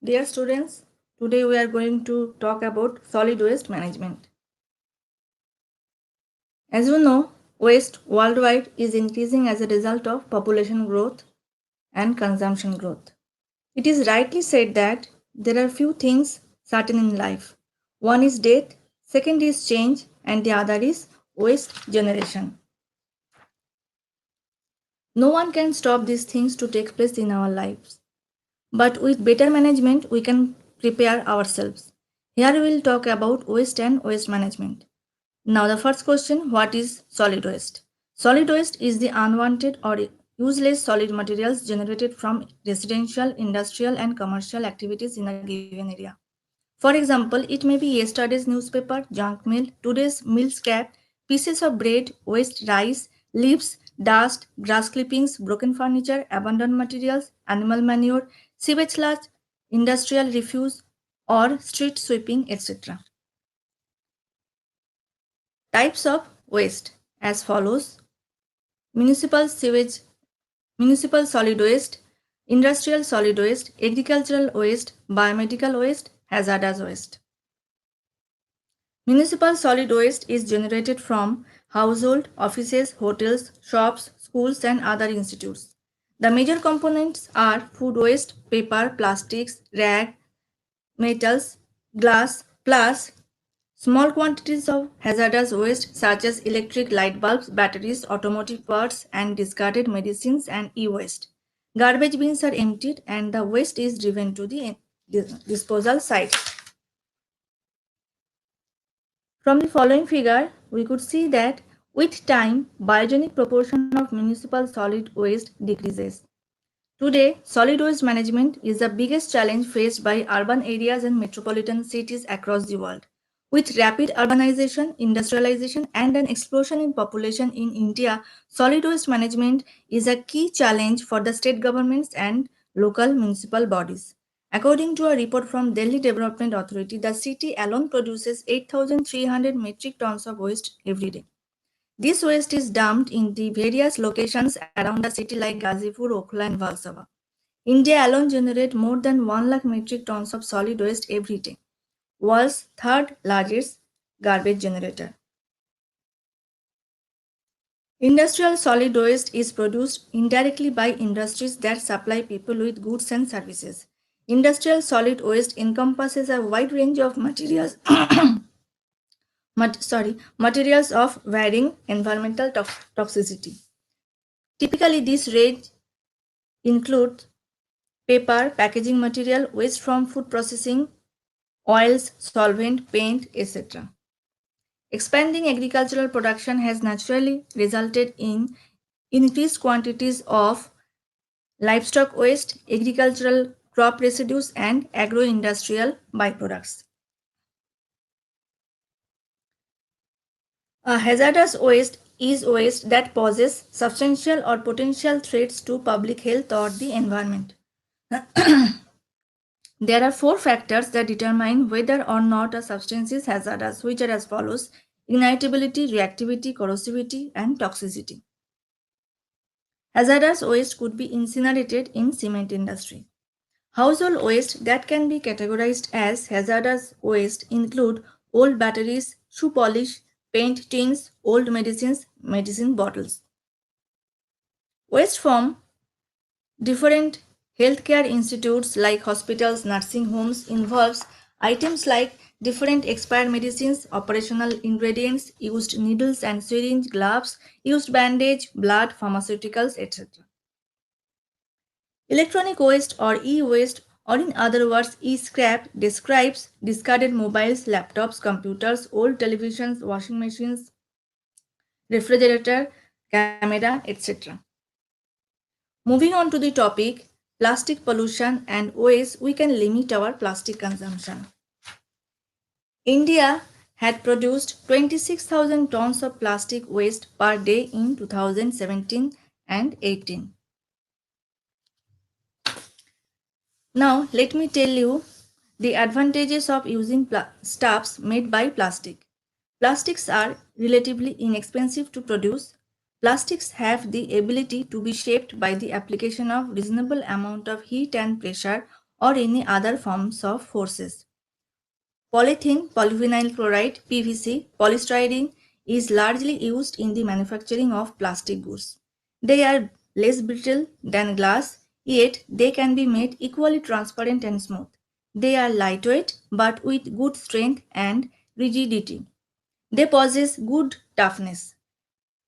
Dear students, today we are going to talk about solid waste management. As you know, waste worldwide is increasing as a result of population growth and consumption growth. It is rightly said that there are few things certain in life. One is death, second is change, and the other is waste generation. No one can stop these things to take place in our lives. But with better management, we can prepare ourselves. Here we will talk about waste and waste management. Now, the first question, what is solid waste? Solid waste is the unwanted or useless solid materials generated from residential, industrial, and commercial activities in a given area. For example, it may be yesterday's newspaper, junk mail, today's meal scrap, pieces of bread, waste rice, leaves, dust, grass clippings, broken furniture, abandoned materials, animal manure, sewage sludge, industrial refuse, or street sweeping, etc. Types of waste as follows: municipal sewage, municipal solid waste, industrial solid waste, agricultural waste, biomedical waste, hazardous waste. Municipal solid waste is generated from household, offices, hotels, shops, schools, and other institutes. The major components are food waste, paper, plastics, rag, metals, glass, plus small quantities of hazardous waste such as electric light bulbs, batteries, automotive parts, and discarded medicines and e-waste. Garbage bins are emptied and the waste is driven to the disposal site. From the following figure, we could see that with time, biogenic proportion of municipal solid waste decreases. Today, solid waste management is the biggest challenge faced by urban areas and metropolitan cities across the world. With rapid urbanization, industrialization, and an explosion in population in India, solid waste management is a key challenge for the state governments and local municipal bodies. According to a report from Delhi Development Authority, the city alone produces 8,300 metric tons of waste every day. This waste is dumped in the various locations around the city like Gazipur, Okhla, and Valsava. India alone generates more than 1 lakh metric tons of solid waste every day, world's third largest garbage generator. Industrial solid waste is produced indirectly by industries that supply people with goods and services. Industrial solid waste encompasses a wide range of materials materials of varying environmental toxicity. Typically, this range includes paper, packaging material, waste from food processing, oils, solvent, paint, etc. Expanding agricultural production has naturally resulted in increased quantities of livestock waste, agricultural crop residues, and agro-industrial byproducts. A hazardous waste is waste that poses substantial or potential threats to public health or the environment. There are four factors that determine whether or not a substance is hazardous, which are as follows: ignitability, reactivity, corrosivity, and toxicity. Hazardous waste could be incinerated in cement industry. Household waste that can be categorized as hazardous waste include old batteries, shoe polish, paint tins, old medicines, medicine bottles. Waste from different healthcare institutes like hospitals, nursing homes involves items like different expired medicines, operational ingredients, used needles and syringe, gloves, used bandage, blood, pharmaceuticals, etc. Electronic waste or e-waste, or in other words e-scrap, describes discarded mobiles, laptops, computers, old televisions, washing machines, refrigerator, camera, etc. Moving on to the topic plastic pollution and ways we can limit our plastic consumption. India had produced 26,000 tons of plastic waste per day in 2017 and 18. Now let me tell you the advantages of using stuffs made by plastic. Plastics are relatively inexpensive to produce. Plastics have the ability to be shaped by the application of reasonable amount of heat and pressure or any other forms of forces. Polythene, polyvinyl chloride, PVC, polystyrene is largely used in the manufacturing of plastic goods. They are less brittle than glass, yet they can be made equally transparent and smooth. They are lightweight but with good strength and rigidity. They possess good toughness.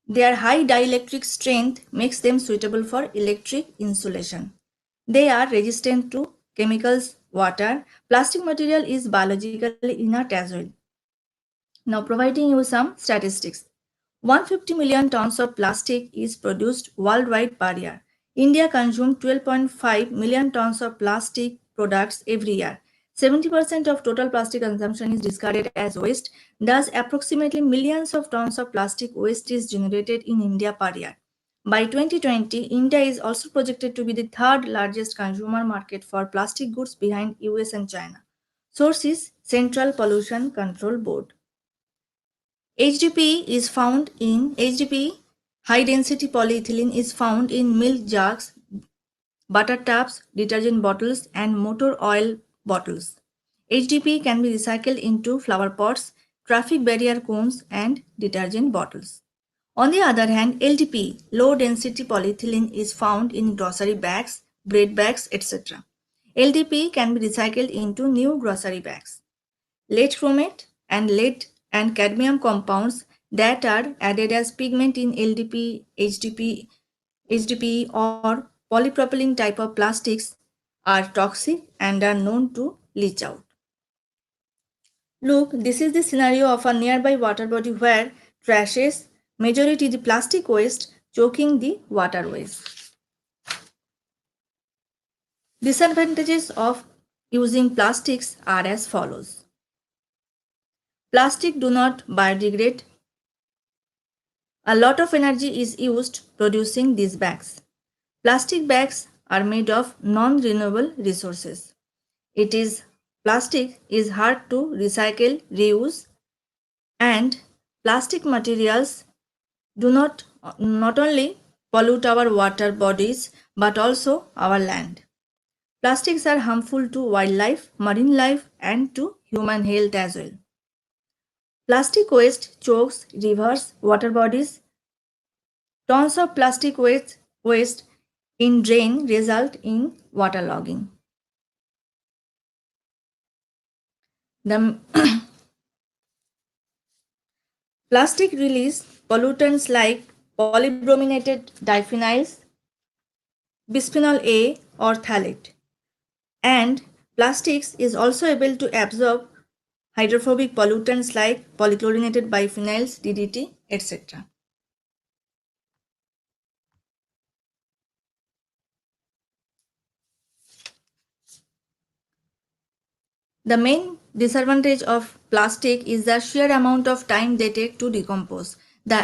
Their high dielectric strength makes them suitable for electric insulation. They are resistant to chemicals, water. Plastic material is biologically inert as well. Now, providing you some statistics. 150 million tons of plastic is produced worldwide per year. India consumes 12.5 million tons of plastic products every year. 70% of total plastic consumption is discarded as waste. Thus, approximately millions of tons of plastic waste is generated in India per year. By 2020, India is also projected to be the third largest consumer market for plastic goods behind US and China. Source is Central Pollution Control Board. HDPE high density polyethylene is found in milk jugs, butter tubs, detergent bottles and motor oil bottles. HDPE can be recycled into flower pots, traffic barrier cones and detergent bottles. On the other hand, LDPE, low density polyethylene is found in grocery bags, bread bags, etc. LDPE can be recycled into new grocery bags. Lead chromate and lead and cadmium compounds that are added as pigment in LDPE, HDPE or polypropylene type of plastics are toxic and are known to leach out. Look, this is the scenario of a nearby water body where trashes, majority the plastic waste, choking the waterways. Disadvantages of using plastics are as follows. Plastic do not biodegrade. A lot of energy is used producing these bags. Plastic bags are made of non-renewable resources. Plastic is hard to recycle, reuse, and plastic materials do not only pollute our water bodies but also our land. Plastics are harmful to wildlife, marine life, and to human health as well. Plastic waste chokes rivers, water bodies. Tons of plastic waste in drain result in waterlogging. The plastic release pollutants like polybrominated diphenyls, bisphenol A or phthalate. And plastics is also able to absorb hydrophobic pollutants like polychlorinated biphenyls, DDT, etc. The main disadvantage of plastic is the sheer amount of time they take to decompose. The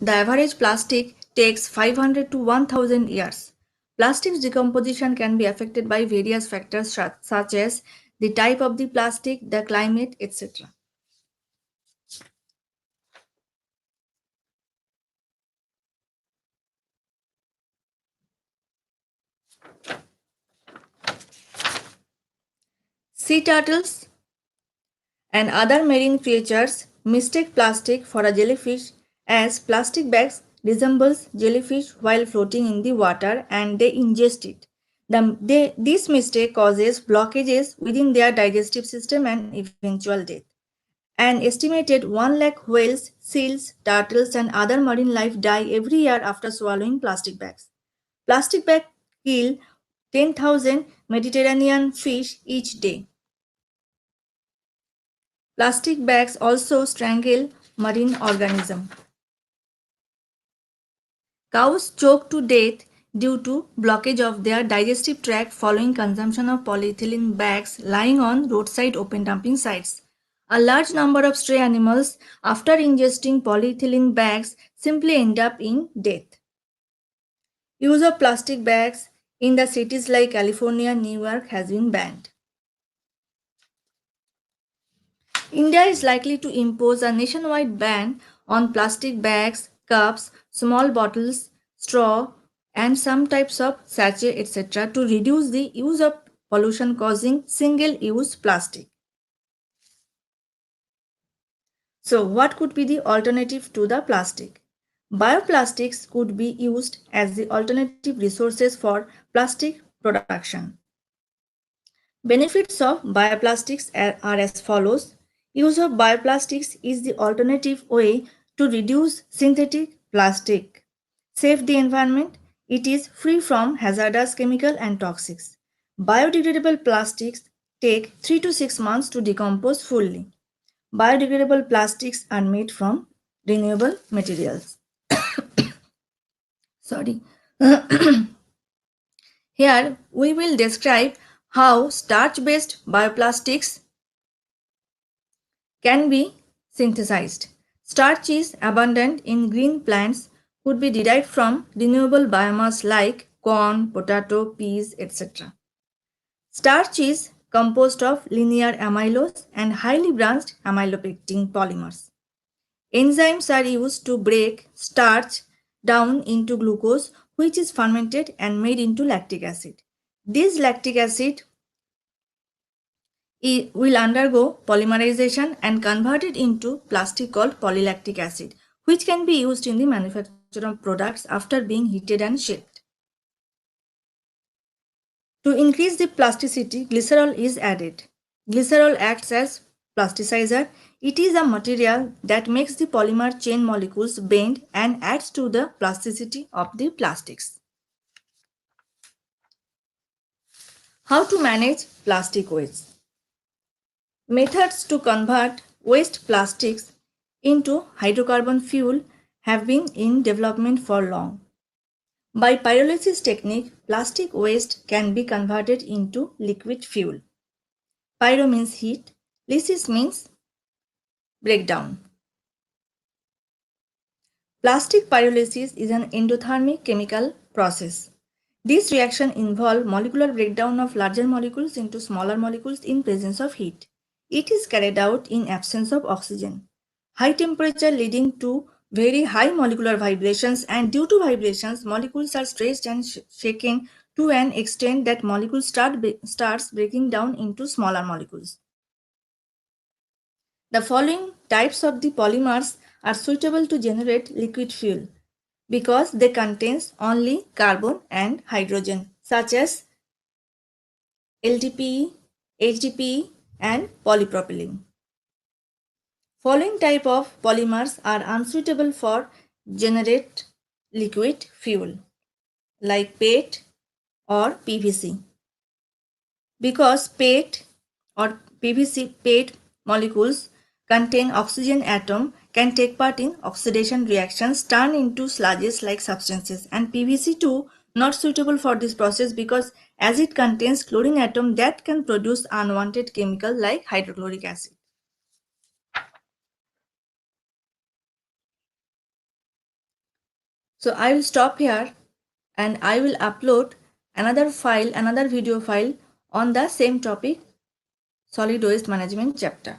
average plastic takes 500 to 1000 years. Plastic's decomposition can be affected by various factors such as the type of the plastic, the climate, etc. Sea turtles and other marine creatures mistake plastic for a jellyfish as plastic bags resembles jellyfish while floating in the water and they ingest it. This mistake causes blockages within their digestive system and eventual death. An estimated 1 lakh whales, seals, turtles and other marine life die every year after swallowing plastic bags. Plastic bags kill 10,000 Mediterranean fish each day. Plastic bags also strangle marine organisms. Cows choke to death due to blockage of their digestive tract following consumption of polyethylene bags lying on roadside open dumping sites. A large number of stray animals, after ingesting polyethylene bags, simply end up in death. Use of plastic bags in the cities like California and New York has been banned. India is likely to impose a nationwide ban on plastic bags, cups, small bottles, straw, and some types of sachet, etc. to reduce the use of pollution causing single-use plastic. So what could be the alternative to the plastic? Bioplastics could be used as the alternative resources for plastic production. Benefits of bioplastics are as follows. Use of bioplastics is the alternative way to reduce synthetic plastic. Save the environment. It is free from hazardous chemical and toxics. Biodegradable plastics take 3 to 6 months to decompose fully. Biodegradable plastics are made from renewable materials. Sorry. Here we will describe how starch-based bioplastics can be synthesized. Starch is abundant in green plants, could be derived from renewable biomass like corn, potato, peas, etc. Starch is composed of linear amylose and highly branched amylopectin polymers. Enzymes are used to break starch down into glucose, which is fermented and made into lactic acid. This lactic acid will undergo polymerization and convert it into plastic called polylactic acid, which can be used in the manufacture of products after being heated and shaped. To increase the plasticity, glycerol is added. Glycerol acts as plasticizer. It is a material that makes the polymer chain molecules bend and adds to the plasticity of the plastics. How to manage plastic waste? Methods to convert waste plastics into hydrocarbon fuel have been in development for long. By pyrolysis technique, plastic waste can be converted into liquid fuel. Pyro means heat, lysis means breakdown. Plastic pyrolysis is an endothermic chemical process. This reaction involves molecular breakdown of larger molecules into smaller molecules in presence of heat. It is carried out in absence of oxygen. High temperature leading to very high molecular vibrations, and due to vibrations, molecules are stretched and shaken to an extent that molecules starts breaking down into smaller molecules. The following types of the polymers are suitable to generate liquid fuel because they contain only carbon and hydrogen, such as LDPE, HDPE, and polypropylene. Following type of polymers are unsuitable for generate liquid fuel like PET or PVC because PET or PVC PET molecules contain oxygen atom can take part in oxidation reactions, turn into sludges like substances, and PVC too not suitable for this process because as it contains chlorine atom that can produce unwanted chemical like hydrochloric acid. So I will stop here and I will upload another video file on the same topic, solid waste management chapter.